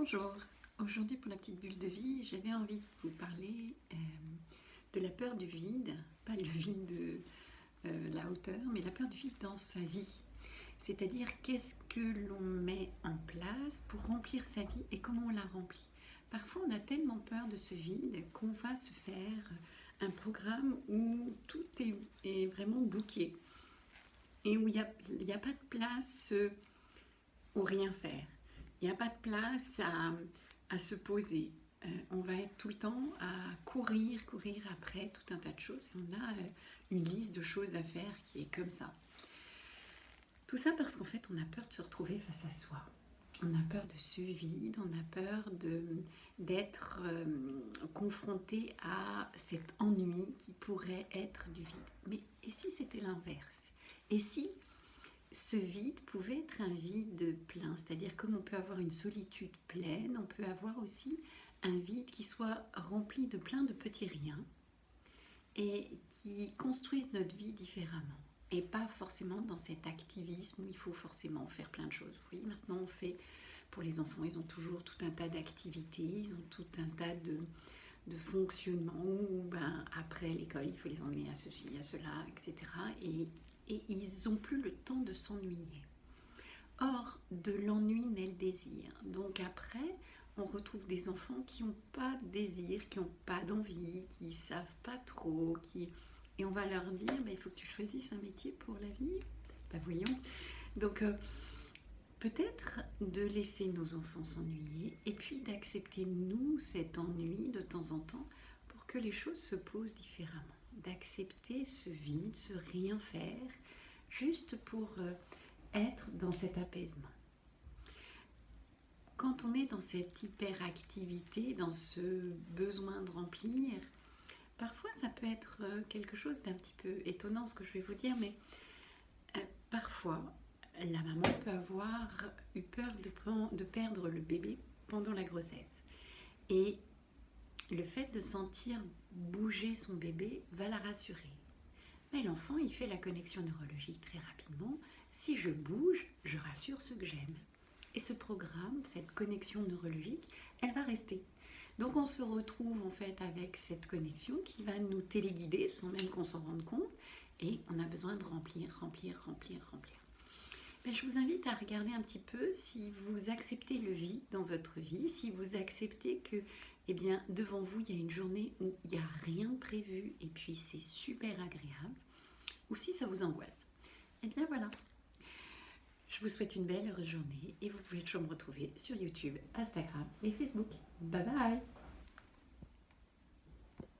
Bonjour, aujourd'hui pour la petite bulle de vie, j'avais envie de vous parler de la peur du vide, pas le vide de la hauteur, mais la peur du vide dans sa vie. C'est-à-dire qu'est-ce que l'on met en place pour remplir sa vie et comment on la remplit. Parfois on a tellement peur de ce vide qu'on va se faire un programme où tout est vraiment bouqué et où il n'y a pas de place au rien faire. Il n'y a pas de place à se poser. On va être tout le temps à courir après tout un tas de choses. Et on a une liste de choses à faire qui est comme ça. Tout ça parce qu'en fait, on a peur de se retrouver face à soi. On a peur de ce vide, on a peur d'être confronté à cet ennui qui pourrait être du vide. Mais et si c'était l'inverse? Et si ce vide pouvait être un vide plein, c'est-à-dire comme on peut avoir une solitude pleine, on peut avoir aussi un vide qui soit rempli de plein de petits riens et qui construisent notre vie différemment. Et pas forcément dans cet activisme où il faut forcément faire plein de choses. Vous voyez, maintenant on fait, pour les enfants, ils ont toujours tout un tas d'activités, ils ont tout un tas de fonctionnement où après l'école, il faut les emmener à ceci, à cela, etc. Et ils n'ont plus le temps de s'ennuyer. Or, de l'ennui naît le désir. Donc après, on retrouve des enfants qui n'ont pas de désir, qui n'ont pas d'envie, qui ne savent pas trop, et on va leur dire, il faut que tu choisisses un métier pour la vie. Voyons. Donc, peut-être de laisser nos enfants s'ennuyer, et puis d'accepter, nous, cet ennui de temps en temps, pour que les choses se posent différemment. D'accepter ce vide, ce rien faire, juste pour être dans cet apaisement. Quand on est dans cette hyperactivité, dans ce besoin de remplir, parfois ça peut être quelque chose d'un petit peu étonnant ce que je vais vous dire, mais parfois la maman peut avoir eu peur de perdre le bébé pendant la grossesse. Et le fait de sentir bouger son bébé va la rassurer. Mais l'enfant, il fait la connexion neurologique très rapidement. Si je bouge, je rassure ceux que j'aime. Et ce programme, cette connexion neurologique, elle va rester. Donc on se retrouve en fait avec cette connexion qui va nous téléguider sans même qu'on s'en rende compte. Et on a besoin de remplir. Mais je vous invite à regarder un petit peu si vous acceptez le vide dans votre vie, si vous acceptez que devant vous, il y a une journée où il n'y a rien de prévu et puis c'est super agréable, ou si ça vous angoisse. Voilà. Je vous souhaite une belle heureuse journée et vous pouvez toujours me retrouver sur YouTube, Instagram et Facebook. Bye.